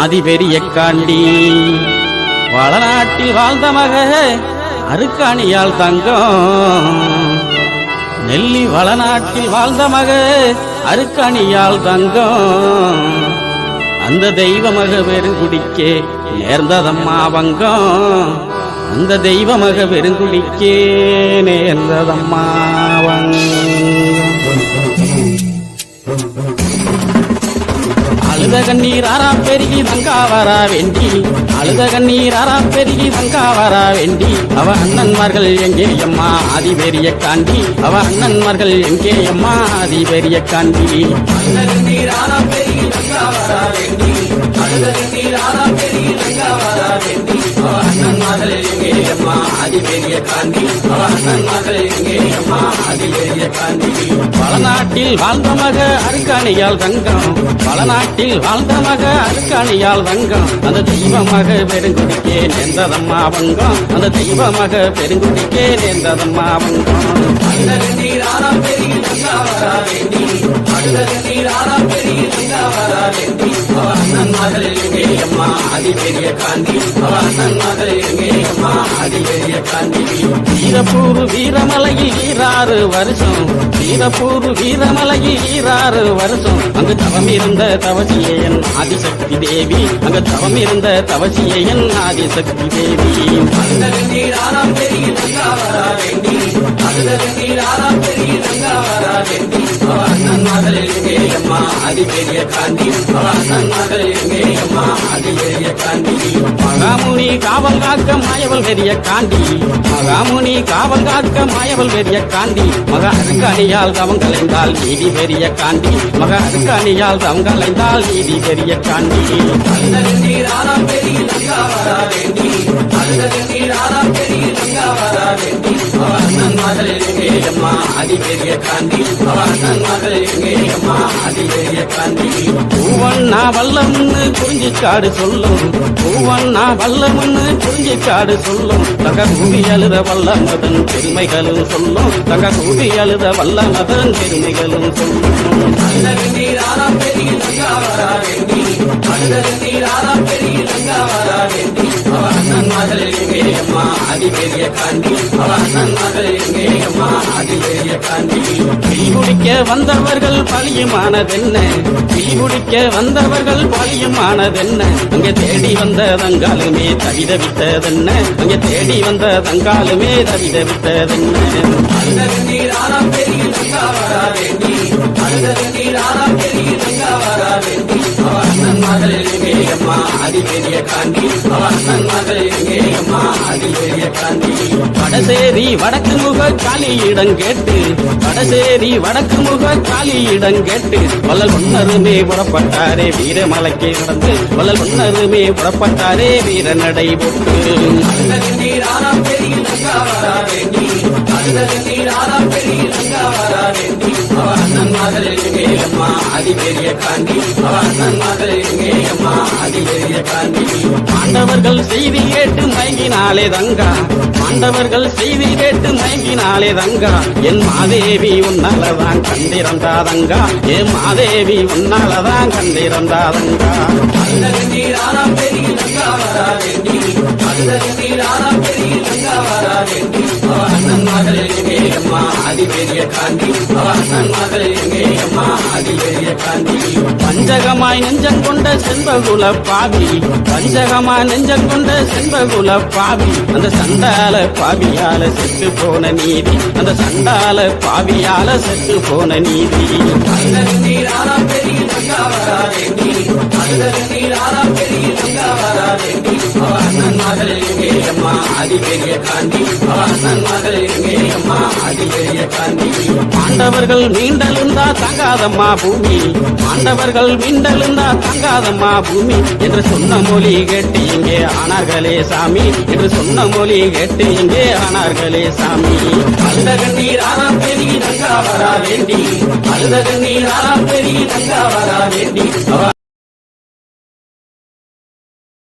ஆதிபெரிய காண்டி வளநாட்டில் வாழ்ந்த மக அருக்காணியால் தங்கம் நெல்லி வளநாட்டில் வாழ்ந்த மக அருக்காணியால் தங்கம் அந்த தெய்வ மக பெருங்குடிக்கே நேர்ந்ததம்மா வங்கம் அந்த தெய்வ மக பெருங்குடிக்கே நேர்ந்ததம்மா அழுத கண்ணீர் ஆறா பெருகி தங்காவரா வேண்டி அழுத கண்ணீர் ஆறா பெருகி தங்காவரா வேண்டி அவ அண்ணன்மார்கள் எங்கே அம்மா ஆதிபெரிய காண்டி அவ அண்ணன்மார்கள் எங்கே அம்மா ஆதிபெரிய காண்டி அழுத கண்ணீர் ஆறா பெருகி தங்காவரா வேண்டி அழுத கண்ணீர் ஆறா பெருகி தங்காவரா வேண்டி அவ அண்ணன்மார்கள் எங்கே அம்மா ஆதிபெரிய காண்டி அவ அண்ணன்மார்கள் எங்கே அம்மா ஆதிபெரிய காண்டி வளநாட்டில் வாழ்ந்த மக அருக்காணியால் தங்கம் வளநாட்டில் வாழ்ந்த மக அருக்காணியால் வங்கம் அந்த தெய்வ மக பெருங்குடிக்கே நேர்ந்ததம்மா வங்கம் அந்த தெய்வ மக பெருங்குடிக்கே நேர்ந்ததம்மா வங்கம் ஆதிபெரிய காண்டி வீரப்பூர் வீரமலையில் 26 வருஷம் வீரப்பூர் வீரமலையில் 26 வருஷம் அங்கு தவம் இருந்த தவசியன் ஆதிசக்தி தேவி அங்கு தவம் இருந்த தவசியன் ஆதிசக்தி தேவி ஆதிபெரிய காண்டி மகாமுனி காவல் காக்க மாயவல் பெரிய காண்டி மகாமுனி காவல் காக்க மாயவல் பெரிய காண்டி மக அருக்காணியால் தவம் கலைந்தால் நீதி பெரிய காண்டி மக அருக்காணியால் தவம் கலைந்தால் நீதி பெரிய காண்டி ஆதிபெரிய காண்டி ஆதிபெரிய காண்டி பூவண்ணா வல்லம்னு குறிஞ்சிக்காடு சொல்லும் பூவண்ணா வல்லம்னு குறிஞ்சிக்காடு சொல்லும் தங்க கூவி அழுத வல்லமதன் பெருமைகளும் சொல்லும் தங்க கூவி அழுத வல்லமதன் பெருமைகளும் சொல்லும் ஆதிபெரிய காண்டி ஆதிபெரிய காண்டி பிடிக்க வந்தவர்கள் பழியுமானதென்ன பிடிக்க வந்தவர்கள் பழியுமானதென்ன அங்கே தேடி வந்த தங்காலுமே தவிதவித்ததென்ன அங்கே தேடி வந்த தங்காலுமே தவிதவித்ததென்ன ஆதிபெரிய காண்டி ஆதிபெரிய காண்டி வடசேரி வடக்கு முக காலியிடம் கேட்டு வடசேரி வடக்கு முக காலியிடம் கேட்டு வள்ளல் பொன்னருமே புறப்பட்டாரே வீரமலைக்கு நடந்து வள்ளல் பொன்னருமே புறப்பட்டாரே வீர நடை போட்டு ஆதிபெரிய காண்டி ஆதிபெரிய காண்டி ஆண்டவர்கள் செய்தி கேட்டு மயங்கினாலே தங்கா ஆண்டவர்கள் செய்தி கேட்டு மயங்கினாலே தங்கா என் மாதேவி உன்னாலதான் கண்டிருந்தாதங்கா என் மாதேவி உன்னாலதான் கண்டிருந்தாதங்கா ஆதிபெரிய காண்டி ஆதிபெரிய காண்டி பஞ்சகமாய் நெஞ்சம் கொண்ட செண்பகுல பாவி பஞ்சகமாய் நெஞ்சம் கொண்ட செண்பகுல பாவி அந்த சண்டால பாவியால செத்து போன நீதி அந்த சண்டால பாவியால செத்து போன நீதி ஆதிபெரிய காண்டி ஆதிபெரிய காண்டி ஆண்டவர்கள் மீண்டெழுந்தா தங்காதம்மா பூமி ஆண்டவர்கள் மீண்டெழுந்தா தங்காதம்மா பூமி என்று சொன்ன மொழி கேட்டு இங்கே ஆனார்களே சாமி என்று சொன்ன மொழி கேட்டு இங்கே ஆனார்களே சாமி அழுத கண்ணீர் ஆறா பெருகி தங்கா வரா வேண்டி அழுத கண்ணீர் ஆறா பெருகி தங்கா வரா வேண்டி